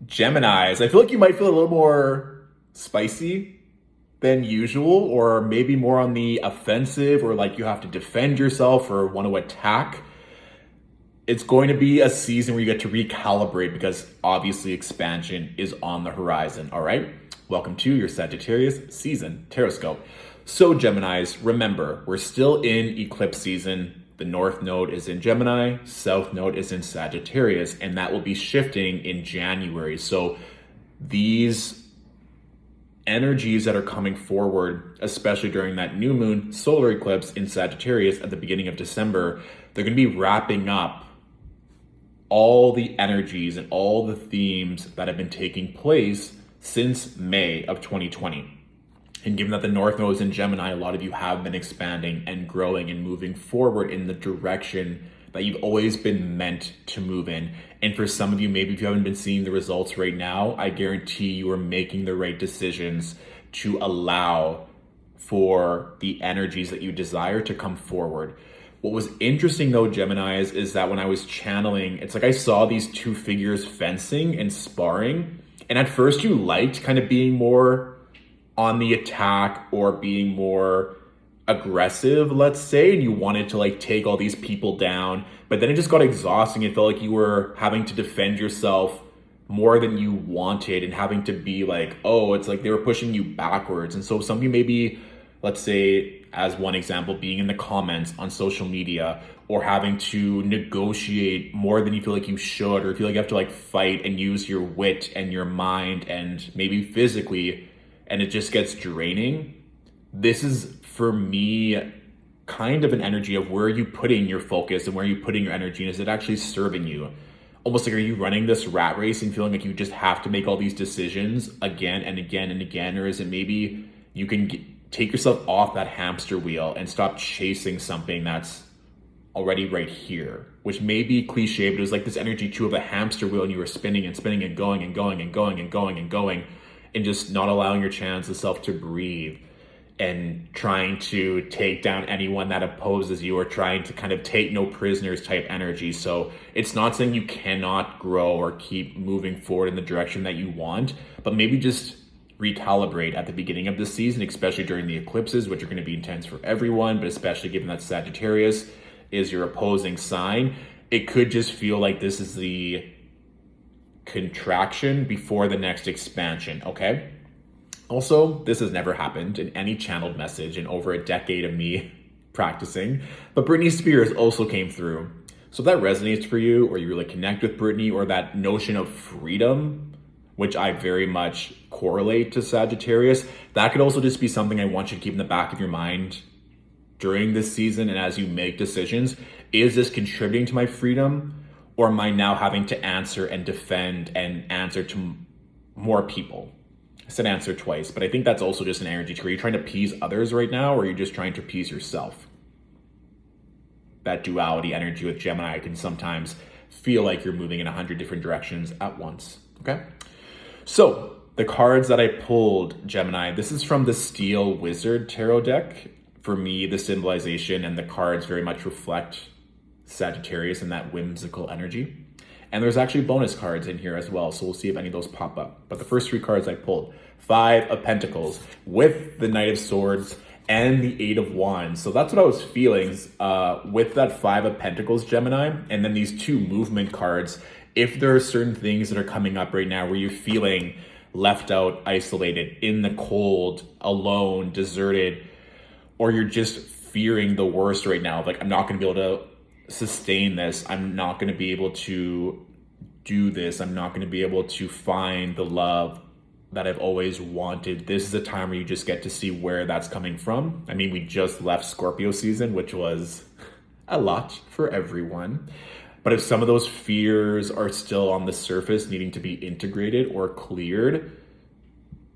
Geminis, I feel like you might feel a little more spicy than usual, or maybe more on the offensive, or like you have to defend yourself or want to attack. It's going to be a season where you get to recalibrate because obviously expansion is on the horizon. All right. Welcome to your Sagittarius season Tarotscope. So, Geminis, remember, we're still in eclipse season. The North Node is in Gemini, South Node is in Sagittarius, and that will be shifting in January. So, these energies that are coming forward, especially during that new moon solar eclipse in Sagittarius at the beginning of December, they're going to be wrapping up all the energies and all the themes that have been taking place since May of 2020. And given that the North Node is in Gemini, a lot of you have been expanding and growing and moving forward in the direction that you've always been meant to move in. And for some of you, maybe if you haven't been seeing the results right now, I guarantee you are making the right decisions to allow for the energies that you desire to come forward. What was interesting though, Geminis, is that when I was channeling, it's like I saw these two figures fencing and sparring. And at first you liked kind of being more on the attack or being more aggressive, let's say, and you wanted to like take all these people down, but then it just got exhausting. It felt like you were having to defend yourself more than you wanted and having to be like, oh, it's like they were pushing you backwards. And so some of you maybe, let's say, as one example, being in the comments on social media or having to negotiate more than you feel like you should, or feel like you have to like fight and use your wit and your mind and maybe physically, and it just gets draining. This is, for me, kind of an energy of where are you putting your focus and where are you putting your energy, and is it actually serving you? Almost like, are you running this rat race and feeling like you just have to make all these decisions again and again and again, or is it maybe you can take yourself off that hamster wheel and stop chasing something that's already right here, which may be cliche, but it was like this energy too of a hamster wheel, and you were spinning and spinning and going and going and going and going and going, and just not allowing your chance of self to breathe, and trying to take down anyone that opposes you, or trying to kind of take no prisoners type energy. So it's not saying you cannot grow or keep moving forward in the direction that you want, but maybe just recalibrate at the beginning of the season, especially during the eclipses, which are going to be intense for everyone, but especially given that Sagittarius is your opposing sign. It could just feel like this is the contraction before the next expansion, okay? Also, this has never happened in any channeled message in over a decade of me practicing, but Britney Spears also came through. So if that resonates for you, or you really connect with Britney, or that notion of freedom, which I very much correlate to Sagittarius, that could also just be something I want you to keep in the back of your mind during this season and as you make decisions. Is this contributing to my freedom? Or am I now having to answer and defend and answer to more people? I said answer twice, but I think that's also just an energy too. Are you trying to appease others right now, or are you just trying to appease yourself? That duality energy with Gemini can sometimes feel like you're moving in 100 different directions at once, okay? So the cards that I pulled, Gemini, this is from the Steel Wizard Tarot deck. For me, the symbolization and the cards very much reflect Sagittarius and that whimsical energy. And there's actually bonus cards in here as well, so we'll see if any of those pop up. But the first three cards I pulled, 5 of Pentacles with the Knight of Swords and the 8 of Wands. So that's what I was feeling with that 5 of Pentacles, Gemini, and then these 2 movement cards. If there are certain things that are coming up right now where you're feeling left out, isolated, in the cold, alone, deserted, or you're just fearing the worst right now, like I'm not going to be able to sustain this, I'm not going to be able to do this, I'm not going to be able to find the love that I've always wanted, this is a time where you just get to see where that's coming from. I mean, we just left Scorpio season, which was a lot for everyone. But if some of those fears are still on the surface, needing to be integrated or cleared,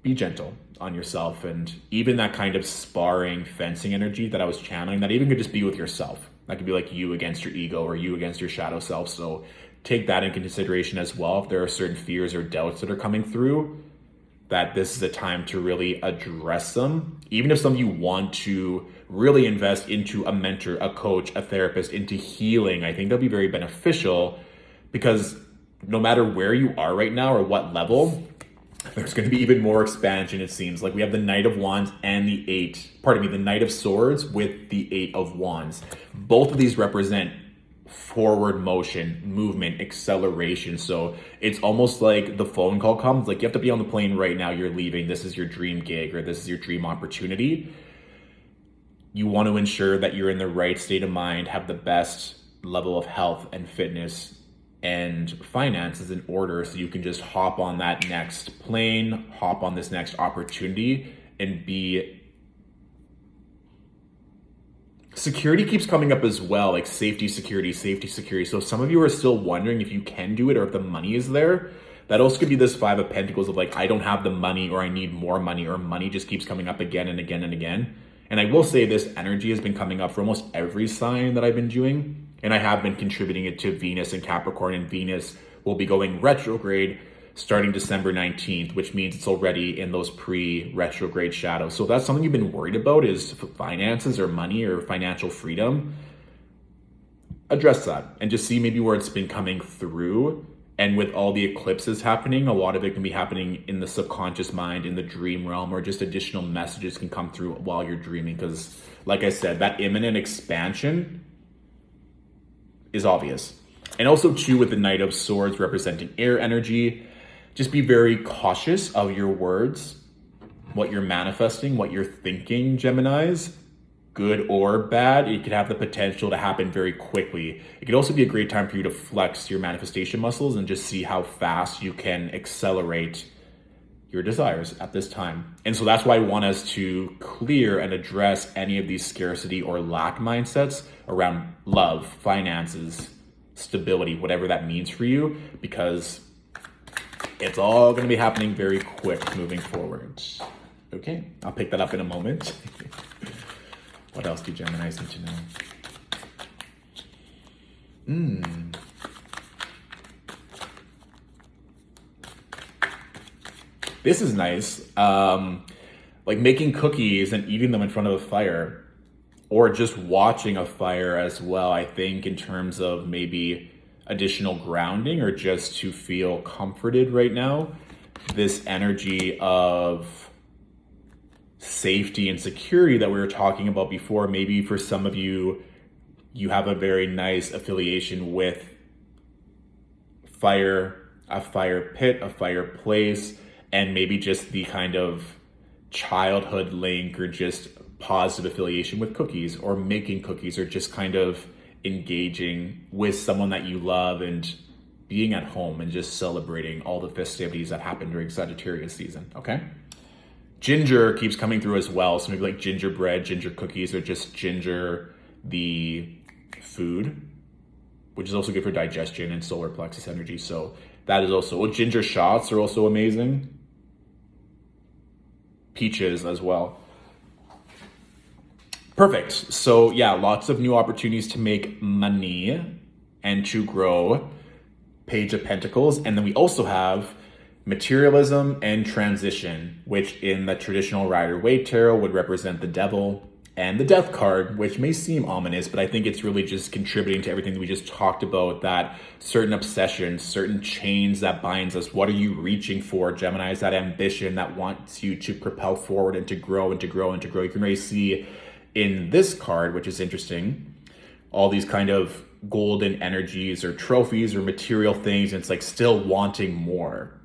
be gentle on yourself. And even that kind of sparring, fencing energy that I was channeling, that even could just be with yourself. That could be like you against your ego, or you against your shadow self. So take that into consideration as well. If there are certain fears or doubts that are coming through, that this is a time to really address them. Even if some of you want to really invest into a mentor, a coach, a therapist, into healing, I think that'll be very beneficial, because no matter where you are right now or what level, there's going to be even more expansion, it seems. Like we have the Knight of Wands and the Knight of Swords with the Eight of Wands. Both of these represent forward motion, movement, acceleration. So it's almost like the phone call comes, like you have to be on the plane right now, you're leaving, this is your dream gig or this is your dream opportunity. You want to ensure that you're in the right state of mind, have the best level of health and fitness and finances in order so you can just hop on that next plane, hop on this next opportunity and be... Security keeps coming up as well, like safety, security, safety, security. So some of you are still wondering if you can do it or if the money is there. That also could be this Five of Pentacles of like, I don't have the money or I need more money or money just keeps coming up again and again and again. And I will say this energy has been coming up for almost every sign that I've been doing. And I have been contributing it to Venus and Capricorn, and Venus will be going retrograde starting December 19th, which means it's already in those pre-retrograde shadows. So if that's something you've been worried about is finances or money or financial freedom, address that and just see maybe where it's been coming through. And with all the eclipses happening, a lot of it can be happening in the subconscious mind, in the dream realm, or just additional messages can come through while you're dreaming. Because like I said, that imminent expansion is obvious. And also too, with the Knight of Swords representing air energy, just be very cautious of your words, what you're manifesting, what you're thinking, Geminis, good or bad. It could have the potential to happen very quickly. It could also be a great time for you to flex your manifestation muscles and just see how fast you can accelerate your desires at this time. And so that's why I want us to clear and address any of these scarcity or lack mindsets around love, finances, stability, whatever that means for you, because it's all going to be happening very quick moving forward. Okay, I'll pick that up in a moment. What else do Geminis need to know? This is nice. Like making cookies and eating them in front of a fire, or just watching a fire as well, I think, in terms of maybe additional grounding or just to feel comforted right now. This energy of safety and security that we were talking about before, maybe for some of you, you have a very nice affiliation with fire, a fire pit, a fireplace, and maybe just the kind of childhood link or just positive affiliation with cookies or making cookies or just kind of engaging with someone that you love and being at home and just celebrating all the festivities that happen during Sagittarius season, okay? Ginger keeps coming through as well. So maybe like gingerbread, ginger cookies, or just ginger, the food, which is also good for digestion and solar plexus energy. So that is also, well, ginger shots are also amazing. Peaches as well. Perfect. So yeah, lots of new opportunities to make money and to grow. Page of Pentacles. And then we also have materialism and transition, which in the traditional Rider-Waite tarot would represent the devil, and the death card, which may seem ominous, but I think it's really just contributing to everything that we just talked about, that certain obsessions, certain chains that binds us. What are you reaching for, Gemini? Is that ambition that wants you to propel forward and to grow and to grow and to grow. You can really see in this card, which is interesting, all these kind of golden energies or trophies or material things, and it's like still wanting more.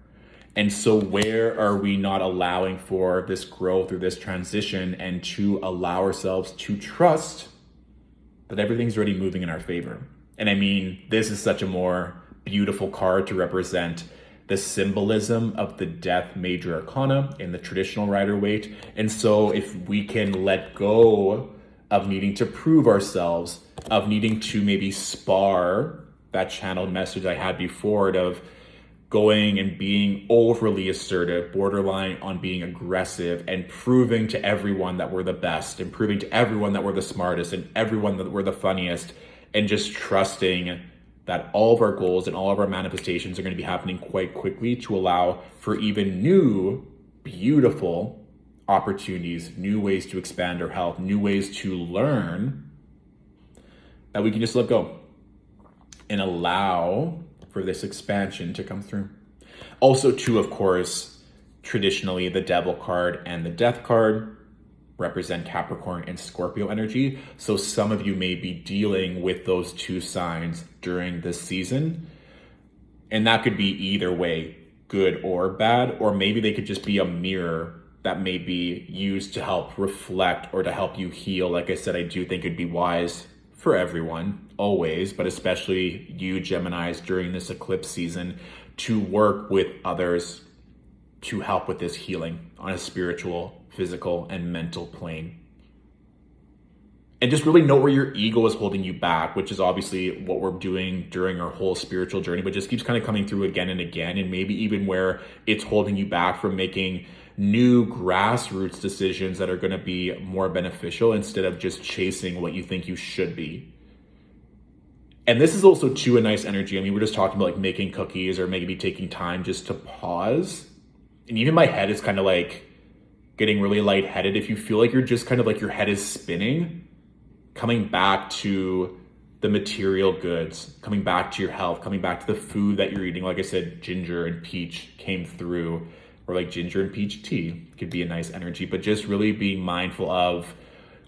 And so where are we not allowing for this growth or this transition and to allow ourselves to trust that everything's already moving in our favor? And I mean, this is such a more beautiful card to represent the symbolism of the death major arcana in the traditional Rider-Waite. And so if we can let go of needing to prove ourselves, of needing to maybe spar that channeled message I had before of going and being overly assertive, borderline on being aggressive, and proving to everyone that we're the best, and proving to everyone that we're the smartest, and everyone that we're the funniest, and just trusting that all of our goals and all of our manifestations are going to be happening quite quickly to allow for even new, beautiful opportunities, new ways to expand our health, new ways to learn, that we can just let go and allow for this expansion to come through. Also, too, of course, traditionally the Devil card and the Death card represent Capricorn and Scorpio energy. So some of you may be dealing with those two signs during this season. And that could be either way, good or bad, or maybe they could just be a mirror that may be used to help reflect or to help you heal. Like I said, I do think it'd be wise for everyone, always, but especially you Geminis during this eclipse season, to work with others to help with this healing on a spiritual, physical, and mental plane. And just really know where your ego is holding you back, which is obviously what we're doing during our whole spiritual journey, but just keeps kind of coming through again and again. And maybe even where it's holding you back from making new grassroots decisions that are going to be more beneficial instead of just chasing what you think you should be. And this is also too a nice energy. I mean, we're just talking about like making cookies or maybe taking time just to pause. And even my head is kind of like getting really lightheaded. If you feel like you're just kind of like your head is spinning, coming back to the material goods, coming back to your health, coming back to the food that you're eating. Like I said, ginger and peach came through, or like ginger and peach tea could be a nice energy, but just really being mindful of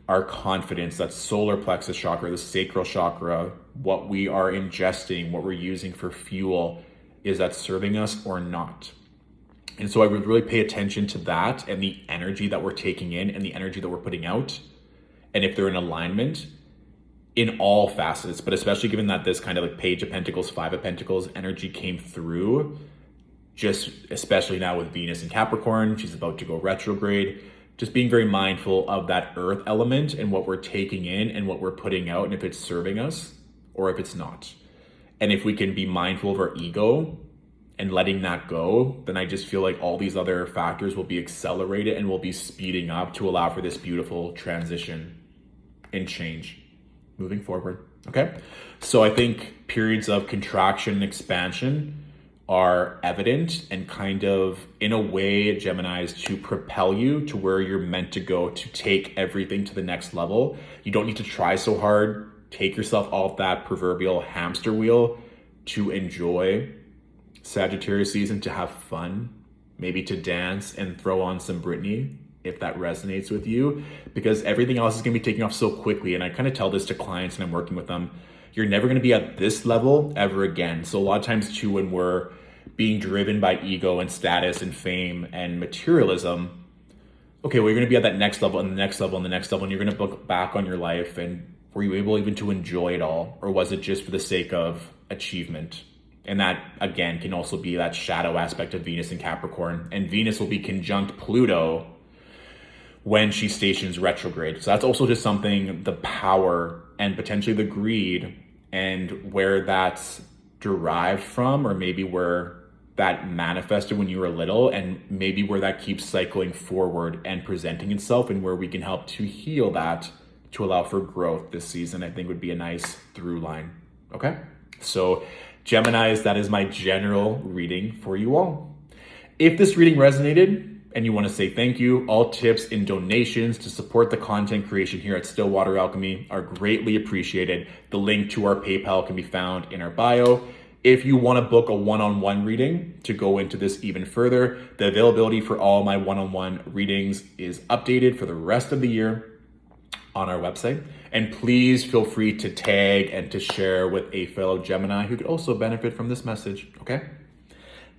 our confidence, that solar plexus chakra, the sacral chakra, what we are ingesting, what we're using for fuel, is that serving us or not? And so I would really pay attention to that and the energy that we're taking in and the energy that we're putting out. And if they're in alignment in all facets, but especially given that this kind of like Page of Pentacles, Five of Pentacles energy came through, just especially now with Venus in Capricorn, she's about to go retrograde, just being very mindful of that earth element and what we're taking in and what we're putting out, and if it's serving us or if it's not. And if we can be mindful of our ego and letting that go, then I just feel like all these other factors will be accelerated and will be speeding up to allow for this beautiful transition and change moving forward. Okay. So I think periods of contraction and expansion are evident and kind of in a way, Geminis, to propel you to where you're meant to go, to take everything to the next level. You don't need to try so hard. Take yourself off that proverbial hamster wheel to enjoy Sagittarius season, to have fun, maybe to dance and throw on some Britney if that resonates with you, because everything else is going to be taking off so quickly. And I kind of tell this to clients and I'm working with them, you're never going to be at this level ever again. So a lot of times too, when we're being driven by ego and status and fame and materialism, okay, well, you're going to be at that next level and the next level and the next level, and you're going to look back on your life and were you able even to enjoy it all? Or was it just for the sake of achievement? And that, again, can also be that shadow aspect of Venus in Capricorn. And Venus will be conjunct Pluto when she stations retrograde. So that's also just something, the power and potentially the greed and where that's derived from, or maybe where that manifested when you were little, and maybe where that keeps cycling forward and presenting itself, and where we can help to heal that to allow for growth this season, I think would be a nice through line. Okay. So Geminis, that is my general reading for you all. If this reading resonated and you want to say thank you, all tips and donations to support the content creation here at Stillwater Alchemy are greatly appreciated. The link to our PayPal can be found in our bio. If you want to book a one-on-one reading to go into this even further, the availability for all my one-on-one readings is updated for the rest of the year on our website. And please feel free to tag and to share with a fellow Gemini who could also benefit from this message, okay?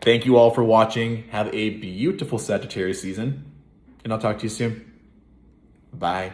Thank you all for watching. Have a beautiful Sagittarius season, and I'll talk to you soon. Bye.